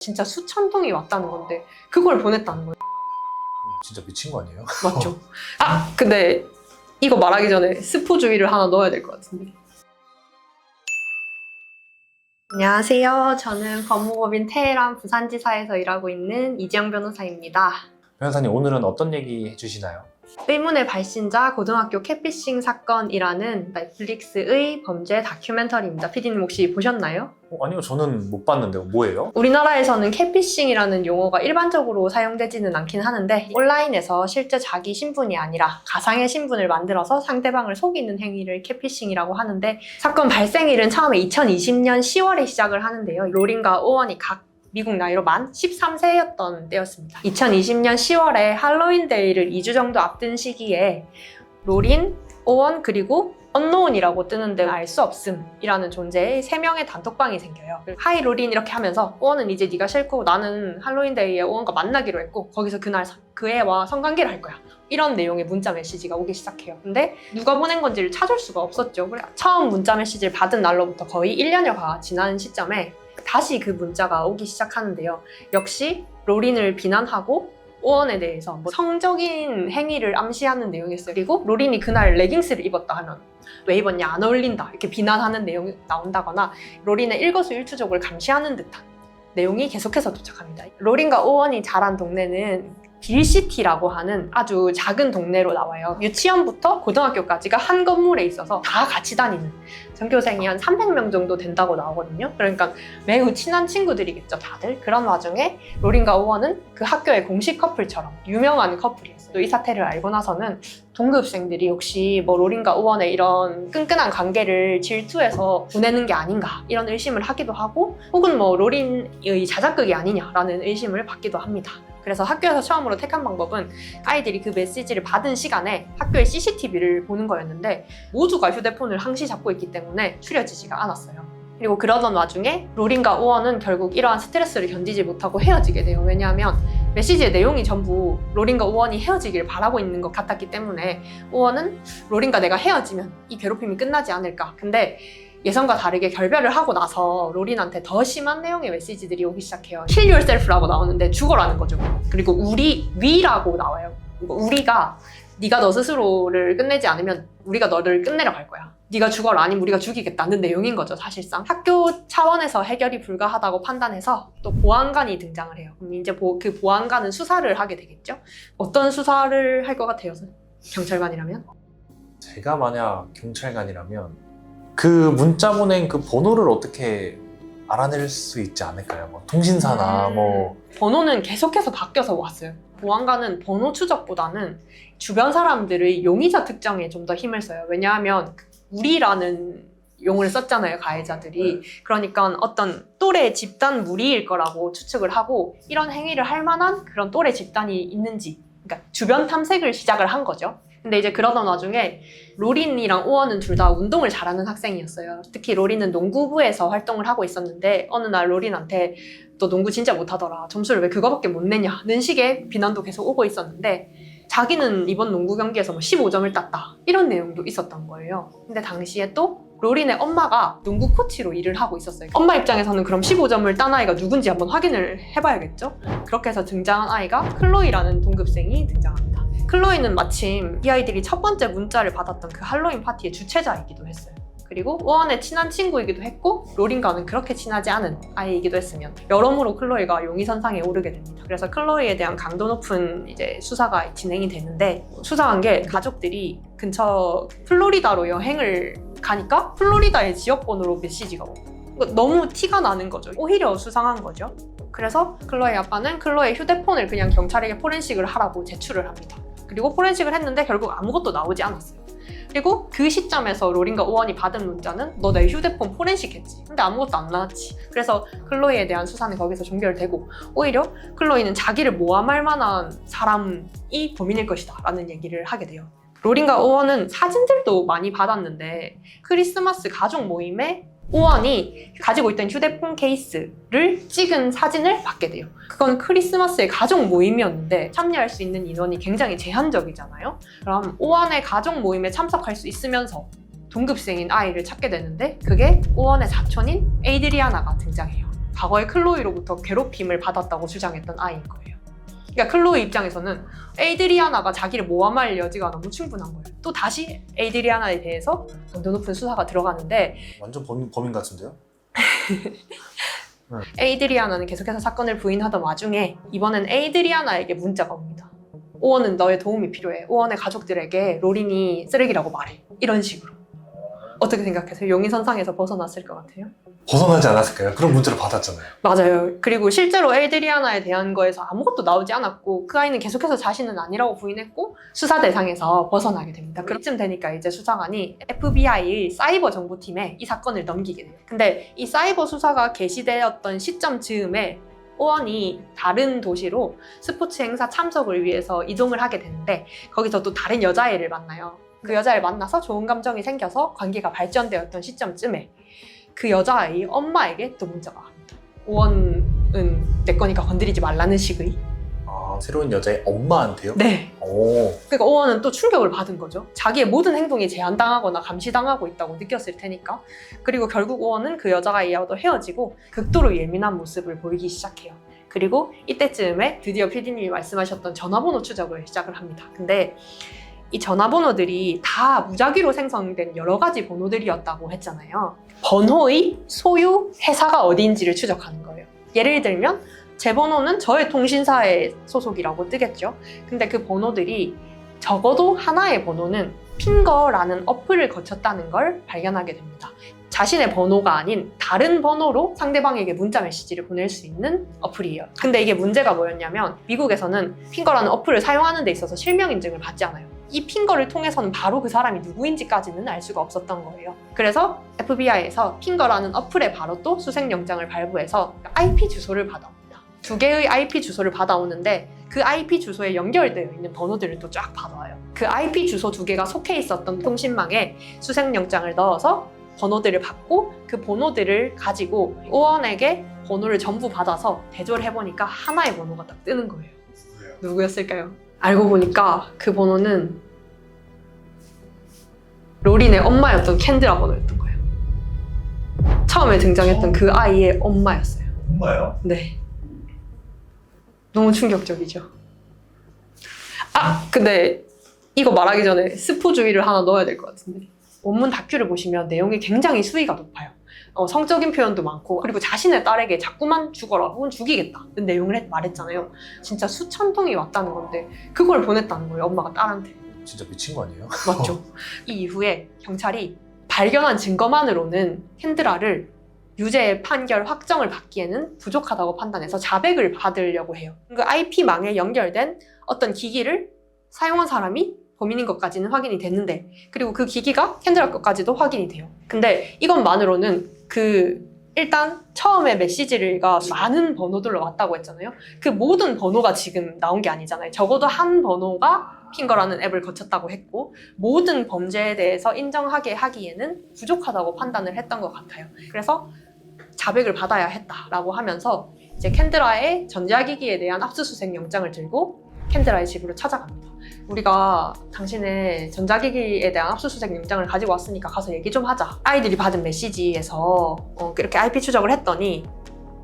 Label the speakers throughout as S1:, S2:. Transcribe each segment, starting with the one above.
S1: 진짜 수천 통이 왔다는 건데 그걸 보냈다는 거예요.
S2: 진짜 미친 거 아니에요?
S1: 맞죠? 아 근데 이거 말하기 전에 스포주의를 하나 넣어야 될 것 같은데. 안녕하세요. 저는 법무법인 테헤란 부산지사에서 일하고 있는 이지영 변호사입니다.
S2: 변호사님, 오늘은 어떤 얘기 해주시나요?
S1: 의문의 발신자 고등학교 catfishing 사건이라는 넷플릭스의 범죄 다큐멘터리입니다. PD님 혹시 보셨나요?
S2: 아니요, 저는 못 봤는데요. 뭐예요?
S1: 우리나라에서는 catfishing이라는 용어가 일반적으로 사용되지는 않긴 하는데 온라인에서 실제 자기 신분이 아니라 가상의 신분을 만들어서 상대방을 속이는 행위를 catfishing이라고 하는데 사건 발생일은 처음에 2020년 10월에 시작을 하는데요. 로린과 오원이 각 미국 나이로 만 13세였던 때였습니다. 2020년 10월에 할로윈데이를 2주 정도 앞둔 시기에 로린, 오원 그리고 언노운이라고 뜨는데 알 수 없음이라는 존재의 3명의 단톡방이 생겨요. 하이 로린 이렇게 하면서 오원은 이제 네가 싫고 나는 할로윈데이에 오원과 만나기로 했고 거기서 그날 그 애와 성관계를 할 거야. 이런 내용의 문자 메시지가 오기 시작해요. 근데 누가 보낸 건지를 찾을 수가 없었죠. 처음 문자 메시지를 받은 날로부터 거의 1년여가 지난 시점에 다시 그 문자가 오기 시작하는데요. 역시 로린을 비난하고 오원에 대해서 성적인 행위를 암시하는 내용이었어요. 그리고 로린이 그날 레깅스를 입었다 하면 왜 입었냐, 안 어울린다 이렇게 비난하는 내용이 나온다거나 로린의 일거수일투족을 감시하는 듯한 내용이 계속해서 도착합니다. 로린과 오원이 자란 동네는 빌시티라고 하는 아주 작은 동네로 나와요. 유치원부터 고등학교까지가 한 건물에 있어서 다 같이 다니는 전교생이 한 300명 정도 된다고 나오거든요. 그러니까 매우 친한 친구들이겠죠, 다들. 그런 와중에 로린과 오원은 그 학교의 공식 커플처럼 유명한 커플이었어요. 또 이 사태를 알고 나서는 동급생들이 혹시 로린과 오원의 이런 끈끈한 관계를 질투해서 보내는 게 아닌가 이런 의심을 하기도 하고 혹은 로린의 자작극이 아니냐라는 의심을 받기도 합니다. 그래서 학교에서 처음으로 택한 방법은 아이들이 그 메시지를 받은 시간에 학교의 CCTV를 보는 거였는데 모두가 휴대폰을 항시 잡고 있기 때문에 추려지지가 않았어요. 그리고 그러던 와중에 로린과 오원은 결국 이러한 스트레스를 견디지 못하고 헤어지게 돼요. 왜냐하면 메시지의 내용이 전부 로린과 오원이 헤어지길 바라고 있는 것 같았기 때문에 오원은 로린과 내가 헤어지면 이 괴롭힘이 끝나지 않을까. 근데 예전과 다르게 결별을 하고 나서 로린한테 더 심한 내용의 메시지들이 오기 시작해요. Kill yourself라고 나오는데 죽어라는 거죠. 그리고 위라고 나와요. 우리가 네가 너 스스로를 끝내지 않으면 우리가 너를 끝내러 갈 거야. 네가 죽어라 아니면 우리가 죽이겠다는 내용인 거죠, 사실상. 학교 차원에서 해결이 불가하다고 판단해서 또 보안관이 등장을 해요. 그럼 이제 그 보안관은 수사를 하게 되겠죠? 어떤 수사를 할 것 같아요, 경찰관이라면?
S2: 제가 만약 경찰관이라면 그 문자 보낸 그 번호를 어떻게 알아낼 수 있지 않을까요? 통신사나
S1: 번호는 계속해서 바뀌어서 왔어요. 보안관은 번호 추적보다는 주변 사람들의 용의자 특정에 좀 더 힘을 써요. 왜냐하면 우리라는 용어를 썼잖아요, 가해자들이. 그러니까 어떤 또래 집단 무리일 거라고 추측을 하고 이런 행위를 할 만한 그런 또래 집단이 있는지, 그러니까 주변 탐색을 시작을 한 거죠. 근데 이제 그러던 와중에 로린이랑 오원은 둘 다 운동을 잘하는 학생이었어요. 특히 로린은 농구부에서 활동을 하고 있었는데 어느 날 로린한테 너 농구 진짜 못하더라. 점수를 왜 그거밖에 못 내냐는 식의 비난도 계속 오고 있었는데 자기는 이번 농구 경기에서 15점을 땄다. 이런 내용도 있었던 거예요. 근데 당시에 또 로린의 엄마가 농구 코치로 일을 하고 있었어요. 엄마 입장에서는 그럼 15점을 딴 아이가 누군지 한번 확인을 해봐야겠죠? 그렇게 해서 등장한 아이가 클로이라는 동급생이 등장합니다. 클로이는 마침 이 아이들이 첫 번째 문자를 받았던 그 할로윈 파티의 주최자이기도 했어요. 그리고 오원의 친한 친구이기도 했고 로린과는 그렇게 친하지 않은 아이이기도 했으면 여러모로 클로이가 용의선상에 오르게 됩니다. 그래서 클로이에 대한 강도 높은 이제 수사가 진행이 되는데 수상한 게 가족들이 근처 플로리다로 여행을 가니까 플로리다의 지역번호로 메시지가 오고 너무 티가 나는 거죠. 오히려 수상한 거죠. 그래서 클로이 아빠는 클로이의 휴대폰을 그냥 경찰에게 포렌식을 하라고 제출을 합니다. 그리고 포렌식을 했는데 결국 아무것도 나오지 않았어요. 그리고 그 시점에서 로린과 오원이 받은 문자는 너 내 휴대폰 포렌식 했지. 근데 아무것도 안 나왔지. 그래서 클로이에 대한 수사는 거기서 종결되고 오히려 클로이는 자기를 모함할 만한 사람이 범인일 것이다 라는 얘기를 하게 돼요. 로린과 오원은 사진들도 많이 받았는데 크리스마스 가족 모임에 오원이 가지고 있던 휴대폰 케이스를 찍은 사진을 받게 돼요. 그건 크리스마스의 가족 모임이었는데 참여할 수 있는 인원이 굉장히 제한적이잖아요. 그럼 오원의 가족 모임에 참석할 수 있으면서 동급생인 아이를 찾게 되는데 그게 오원의 사촌인 에이드리아나가 등장해요. 과거에 클로이로부터 괴롭힘을 받았다고 주장했던 아이인 거예요. 그러니까 클로이 입장에서는 에이드리아나가 자기를 모함할 여지가 너무 충분한 거예요. 또 다시 에이드리아나에 대해서 강도 높은 수사가 들어가는데
S2: 완전 범인 같은데요?
S1: 에이드리아나는 계속해서 사건을 부인하던 와중에 이번엔 에이드리아나에게 문자가 옵니다. 오원은 너의 도움이 필요해. 오원의 가족들에게 로린이 쓰레기라고 말해. 이런 식으로. 어떻게 생각하세요? 용의선상에서 벗어났을 것 같아요?
S2: 벗어나지 않았을까요? 그런 문자를 받았잖아요.
S1: 맞아요. 그리고 실제로 에이드리아나에 대한 거에서 아무것도 나오지 않았고 그 아이는 계속해서 자신은 아니라고 부인했고 수사 대상에서 벗어나게 됩니다. 그쯤 되니까 이제 수사관이 FBI 사이버 정보팀에 이 사건을 넘기게 돼요. 근데 이 사이버 수사가 개시되었던 시점 즈음에 오원이 다른 도시로 스포츠 행사 참석을 위해서 이동을 하게 되는데 거기서 또 다른 여자애를 만나요. 그 여자를 만나서 좋은 감정이 생겨서 관계가 발전되었던 시점쯤에 그 여자아이 엄마에게 또 문자가 갑니다. 오원은 내 거니까 건드리지 말라는 식의.
S2: 아, 새로운 여자의 엄마한테요?
S1: 네.
S2: 오.
S1: 그러니까 오원은 또 충격을 받은 거죠. 자기의 모든 행동이 제한당하거나 감시당하고 있다고 느꼈을 테니까. 그리고 결국 오원은 그 여자아이와도 헤어지고 극도로 예민한 모습을 보이기 시작해요. 그리고 이때쯤에 드디어 PD님이 말씀하셨던 전화번호 추적을 시작을 합니다. 근데 이 전화번호들이 다 무작위로 생성된 여러 가지 번호들이었다고 했잖아요. 번호의 소유 회사가 어디인지를 추적하는 거예요. 예를 들면 제 번호는 저의 통신사의 소속이라고 뜨겠죠. 근데 그 번호들이 적어도 하나의 번호는 핑거라는 어플을 거쳤다는 걸 발견하게 됩니다. 자신의 번호가 아닌 다른 번호로 상대방에게 문자 메시지를 보낼 수 있는 어플이에요. 근데 이게 문제가 뭐였냐면 미국에서는 핑거라는 어플을 사용하는 데 있어서 실명 인증을 받지 않아요. 이 핑거를 통해서는 바로 그 사람이 누구인지까지는 알 수가 없었던 거예요. 그래서 FBI에서 핑거라는 어플에 바로 또 수색영장을 발부해서 IP 주소를 받아옵니다. 2개의 IP 주소를 받아오는데 그 IP 주소에 연결되어 있는 번호들을 또 쫙 받아와요. 그 IP 주소 2개가 속해 있었던 통신망에 수색영장을 넣어서 번호들을 받고 그 번호들을 가지고 오원에게 번호를 전부 받아서 대조를 해보니까 하나의 번호가 딱 뜨는 거예요. 누구였을까요? 알고 보니까 그 번호는 로린의 엄마였던 캔드라 번호였던 거예요. 처음에 등장했던 그 아이의 엄마였어요.
S2: 엄마요?
S1: 네. 너무 충격적이죠. 아! 근데 이거 말하기 전에 스포주의를 하나 넣어야 될 것 같은데 원문 다큐를 보시면 내용이 굉장히 수위가 높아요. 성적인 표현도 많고 그리고 자신의 딸에게 자꾸만 죽어라 혹은 죽이겠다 는 내용을 말했잖아요. 진짜 수천 통이 왔다는 건데 그걸 보냈다는 거예요. 엄마가 딸한테.
S2: 진짜 미친 거 아니에요?
S1: 맞죠. 이 이후에 경찰이 발견한 증거만으로는 캔드라를 유죄 판결 확정을 받기에는 부족하다고 판단해서 자백을 받으려고 해요. 그 IP망에 연결된 어떤 기기를 사용한 사람이 범인인 것까지는 확인이 됐는데 그리고 그 기기가 캔드라 것까지도 확인이 돼요. 근데 이것만으로는 일단 처음에 메시지가 많은 번호들로 왔다고 했잖아요. 그 모든 번호가 지금 나온 게 아니잖아요. 적어도 한 번호가 핑거라는 앱을 거쳤다고 했고 모든 범죄에 대해서 인정하게 하기에는 부족하다고 판단을 했던 것 같아요. 그래서 자백을 받아야 했다라고 하면서 이제 캔드라의 전자기기에 대한 압수수색 영장을 들고 캔드라의 집으로 찾아갑니다. 우리가 당신의 전자기기에 대한 압수수색 영장을 가지고 왔으니까 가서 얘기 좀 하자. 아이들이 받은 메시지에서 이렇게 IP 추적을 했더니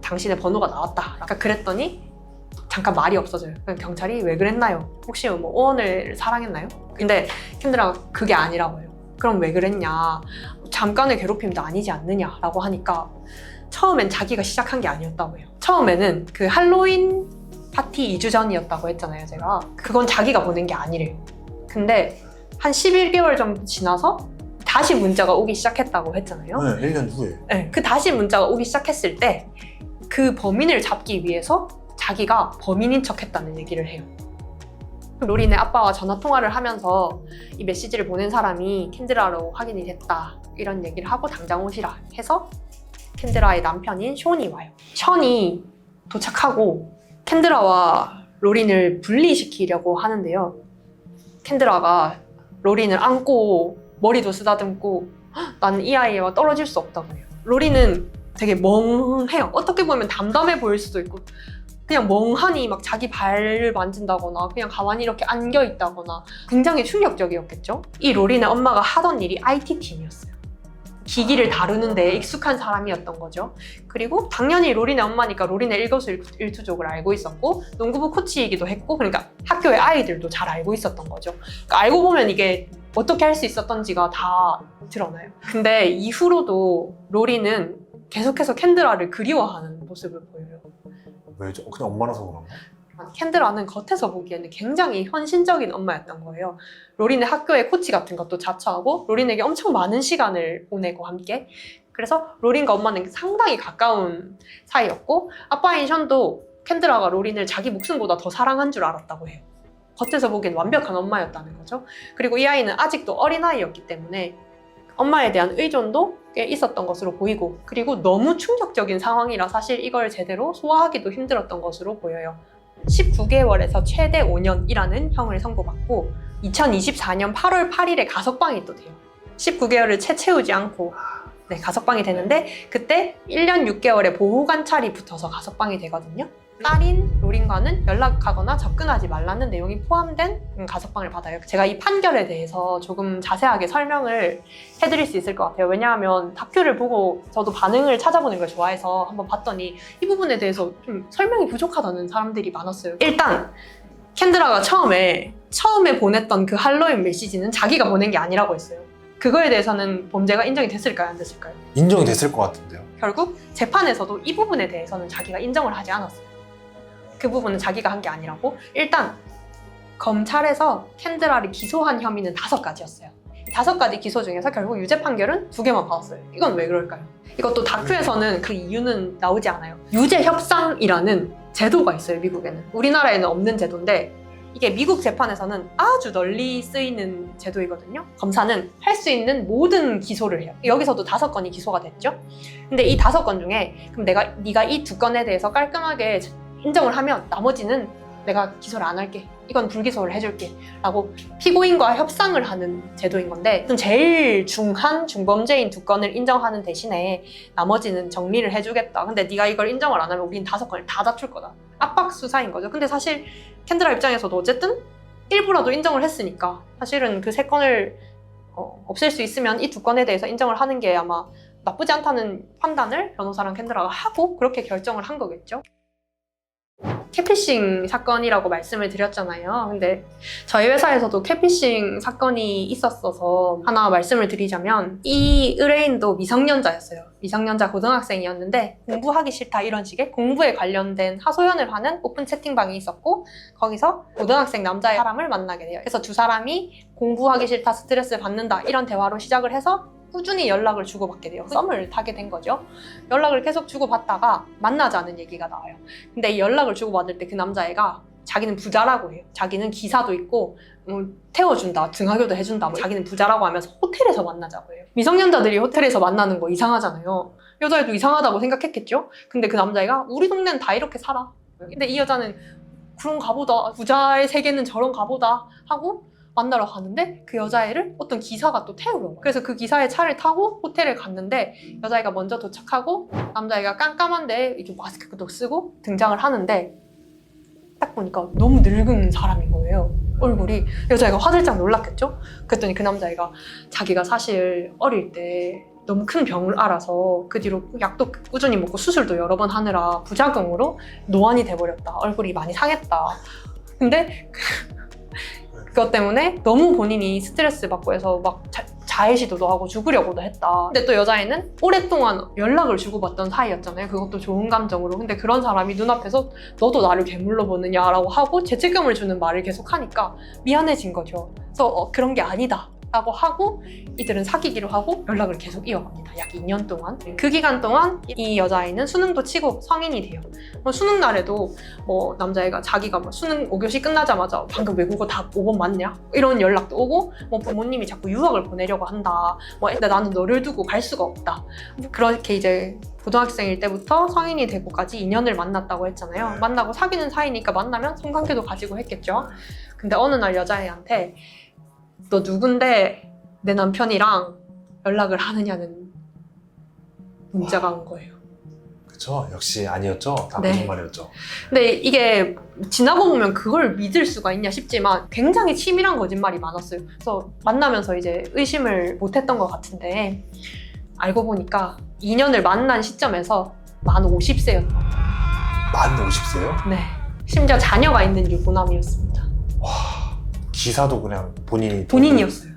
S1: 당신의 번호가 나왔다. 아까 그랬더니 잠깐 말이 없어져요. 경찰이 왜 그랬나요? 혹시 뭐 오원을 사랑했나요? 근데 캔드라가 그게 아니라고 해요. 그럼 왜 그랬냐? 잠깐의 괴롭힘도 아니지 않느냐라고 하니까 처음엔 자기가 시작한 게 아니었다고 해요. 처음에는 그 할로윈 파티 2주 전이었다고 했잖아요, 제가. 그건 자기가 보낸 게 아니래요. 근데 한 11개월 정도 지나서 다시 문자가 오기 시작했다고 했잖아요.
S2: 네, 1년 후에.
S1: 네, 그 다시 문자가 오기 시작했을 때 그 범인을 잡기 위해서 자기가 범인인 척했다는 얘기를 해요. 로린의 아빠와 전화 통화를 하면서 이 메시지를 보낸 사람이 캔드라로 확인이 됐다 이런 얘기를 하고 당장 오시라 해서 캔드라의 남편인 션이 와요. 션이 도착하고 캔드라와 로린을 분리시키려고 하는데요. 캔드라가 로린을 안고 머리도 쓰다듬고 나는 이 아이와 떨어질 수 없다고 해요. 로린은 되게 멍해요. 어떻게 보면 담담해 보일 수도 있고 그냥 멍하니 막 자기 발을 만진다거나 그냥 가만히 이렇게 안겨있다거나 굉장히 충격적이었겠죠? 이 로린의 엄마가 하던 일이 IT팀이었어요. 기기를 다루는 데 익숙한 사람이었던 거죠. 그리고 당연히 로린의 엄마니까 로린의 일거수일투족을 알고 있었고 농구부 코치이기도 했고 그러니까 학교의 아이들도 잘 알고 있었던 거죠. 그러니까 알고 보면 이게 어떻게 할 수 있었던지가 다 드러나요. 근데 이후로도 로린은 계속해서 캔드라를 그리워하는 모습을 보여요.
S2: 왜죠? 그냥 엄마라서 그런가?
S1: 캔드라는 겉에서 보기에는 굉장히 헌신적인 엄마였던 거예요. 로린의 학교의 코치 같은 것도 자처하고 로린에게 엄청 많은 시간을 보내고 함께. 그래서 로린과 엄마는 상당히 가까운 사이였고 아빠인 션도 캔드라가 로린을 자기 목숨보다 더 사랑한 줄 알았다고 해요. 겉에서 보기엔 완벽한 엄마였다는 거죠. 그리고 이 아이는 아직도 어린아이였기 때문에 엄마에 대한 의존도 꽤 있었던 것으로 보이고 그리고 너무 충격적인 상황이라 사실 이걸 제대로 소화하기도 힘들었던 것으로 보여요. 19개월에서 최대 5년이라는 형을 선고받고 2024년 8월 8일에 가석방이 또 돼요. 19개월을 채우지 않고 가석방이 되는데 그때 1년 6개월의 보호관찰이 붙어서 가석방이 되거든요. 딸인 로린과는 연락하거나 접근하지 말라는 내용이 포함된 가석방을 받아요. 제가 이 판결에 대해서 조금 자세하게 설명을 해드릴 수 있을 것 같아요. 왜냐하면 다큐를 보고 저도 반응을 찾아보는 걸 좋아해서 한번 봤더니 이 부분에 대해서 좀 설명이 부족하다는 사람들이 많았어요. 일단 캔드라가 처음에 보냈던 그 할로윈 메시지는 자기가 보낸 게 아니라고 했어요. 그거에 대해서는 범죄가 인정이 됐을까요? 안 됐을까요?
S2: 인정이 됐을 것 같은데요.
S1: 결국 재판에서도 이 부분에 대해서는 자기가 인정을 하지 않았어요. 그 부분은 자기가 한 게 아니라고. 일단 검찰에서 캔드라를 기소한 혐의는 5가지였어요. 5가지 기소 중에서 결국 유죄 판결은 2개만 받았어요. 이건 왜 그럴까요? 이것도 다큐에서는 그 이유는 나오지 않아요. 유죄 협상이라는 제도가 있어요, 미국에는. 우리나라에는 없는 제도인데 이게 미국 재판에서는 아주 널리 쓰이는 제도이거든요. 검사는 할 수 있는 모든 기소를 해요. 여기서도 5건이 기소가 됐죠. 근데 이 5건 중에 그럼 네가 이 2건에 대해서 깔끔하게 인정을 하면 나머지는 내가 기소를 안 할게. 이건 불기소를 해줄게. 라고 피고인과 협상을 하는 제도인 건데 제일 중한 중범죄인 2건을 인정하는 대신에 나머지는 정리를 해주겠다. 근데 네가 이걸 인정을 안 하면 우린 5건을 다 다툴 거다. 압박 수사인 거죠. 근데 사실 캔드라 입장에서도 어쨌든 일부라도 인정을 했으니까 사실은 그 3건을 없앨 수 있으면 이 2건에 대해서 인정을 하는 게 아마 나쁘지 않다는 판단을 변호사랑 캔드라가 하고 그렇게 결정을 한 거겠죠. catfishing 사건이라고 말씀을 드렸잖아요. 근데 저희 회사에서도 catfishing 사건이 있었어서 하나 말씀을 드리자면 이 의뢰인도 미성년자였어요. 미성년자 고등학생이었는데 공부하기 싫다 이런 식의 공부에 관련된 하소연을 하는 오픈 채팅방이 있었고 거기서 고등학생 남자의 사람을 만나게 돼요. 그래서 2사람이 공부하기 싫다, 스트레스 받는다 이런 대화로 시작을 해서 꾸준히 연락을 주고받게 돼요. 썸을 타게 된 거죠. 연락을 계속 주고받다가 만나자는 얘기가 나와요. 근데 이 연락을 주고받을 때 그 남자애가 자기는 부자라고 해요. 자기는 기사도 있고 태워준다, 등하교도 해준다. 자기는 부자라고 하면서 호텔에서 만나자고 해요. 미성년자들이 호텔에서 만나는 거 이상하잖아요. 여자애도 이상하다고 생각했겠죠? 근데 그 남자애가 우리 동네는 다 이렇게 살아. 근데 이 여자는 그런가 보다. 부자의 세계는 저런가 보다 하고 만나러 가는데 그 여자애를 어떤 기사가 또 태우러 와요. 그래서 그 기사의 차를 타고 호텔에 갔는데 여자애가 먼저 도착하고 남자애가 깜깜한데 이렇게 마스크도 쓰고 등장을 하는데 딱 보니까 너무 늙은 사람인 거예요. 얼굴이. 여자애가 화들짝 놀랐겠죠? 그랬더니 그 남자애가 자기가 사실 어릴 때 너무 큰 병을 앓아서 그 뒤로 약도 꾸준히 먹고 수술도 여러 번 하느라 부작용으로 노안이 돼버렸다. 얼굴이 많이 상했다. 근데 그것 때문에 너무 본인이 스트레스 받고 해서 막 자해 시도도 하고 죽으려고도 했다. 근데 또 여자애는 오랫동안 연락을 주고받던 사이였잖아요. 그것도 좋은 감정으로. 근데 그런 사람이 눈앞에서 너도 나를 괴물로 보느냐라고 하고 죄책감을 주는 말을 계속 하니까 미안해진 거죠. 그래서 그런 게 아니다 라고 하고 이들은 사귀기로 하고 연락을 계속 이어갑니다. 약 2년 동안. 그 기간 동안 이 여자아이는 수능도 치고 성인이 돼요. 수능 날에도 남자애가 자기가 수능 5교시 끝나자마자 방금 외국어 다 5번 맞냐? 이런 연락도 오고 부모님이 자꾸 유학을 보내려고 한다. 근데 나는 너를 두고 갈 수가 없다. 그렇게 이제 고등학생일 때부터 성인이 되고까지 2년을 만났다고 했잖아요. 만나고 사귀는 사이니까 만나면 성관계도 가지고 했겠죠. 근데 어느 날 여자애한테 너 누군데 내 남편이랑 연락을 하느냐는 문자가 온 거예요.
S2: 그쵸? 역시 아니었죠? 다
S1: 네.
S2: 거짓말이었죠.
S1: 근데 이게 지나고 보면 그걸 믿을 수가 있냐 싶지만 굉장히 치밀한 거짓말이 많았어요. 그래서 만나면서 이제 의심을 못했던 것 같은데 알고 보니까 2년을 만난 시점에서 만 50세였다.
S2: 만 50세요?
S1: 네. 심지어 자녀가 있는 유부남이었습니다.
S2: 기사도 그냥
S1: 본인이었어요.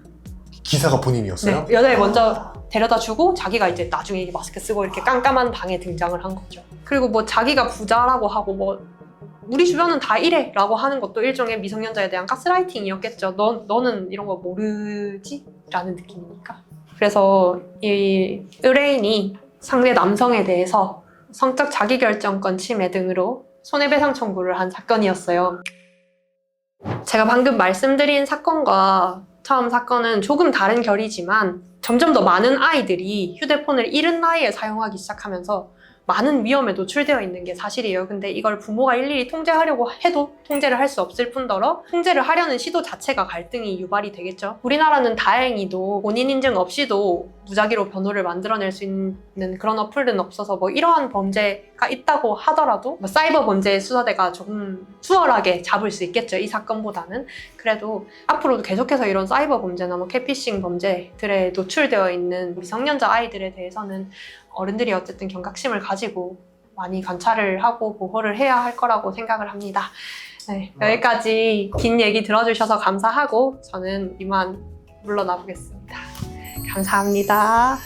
S2: 기사가 본인이었어요?
S1: 네. 여자애 먼저 데려다 주고 자기가 이제 나중에 이게 마스크 쓰고 이렇게 깜깜한 방에 등장을 한 거죠. 그리고 뭐 자기가 부자라고 하고 뭐 우리 주변은 다 이래 라고 하는 것도 일종의 미성년자에 대한 가스라이팅이었겠죠. 너는 이런 거 모르지? 라는 느낌이니까. 그래서 이 의뢰인이 상대 남성에 대해서 성적 자기결정권 침해 등으로 손해배상 청구를 한 사건이었어요. 제가 방금 말씀드린 사건과 처음 사건은 조금 다른 결이지만 점점 더 많은 아이들이 휴대폰을 이른 나이에 사용하기 시작하면서 많은 위험에 노출되어 있는 게 사실이에요. 근데 이걸 부모가 일일이 통제하려고 해도 통제를 할 수 없을 뿐더러 통제를 하려는 시도 자체가 갈등이 유발이 되겠죠. 우리나라는 다행히도 본인 인증 없이도 무작위로 번호를 만들어낼 수 있는 그런 어플은 없어서 뭐 이러한 범죄가 있다고 하더라도 뭐 사이버 범죄 수사대가 조금 수월하게 잡을 수 있겠죠. 이 사건보다는. 그래도 앞으로도 계속해서 이런 사이버 범죄나 뭐 캐피싱 범죄들에 노출되어 있는 미성년자 아이들에 대해서는 어른들이 어쨌든 경각심을 가지고 많이 관찰을 하고 보호를 해야 할 거라고 생각을 합니다. 네, 여기까지 긴 얘기 들어주셔서 감사하고 저는 이만 물러나 보겠습니다. 감사합니다.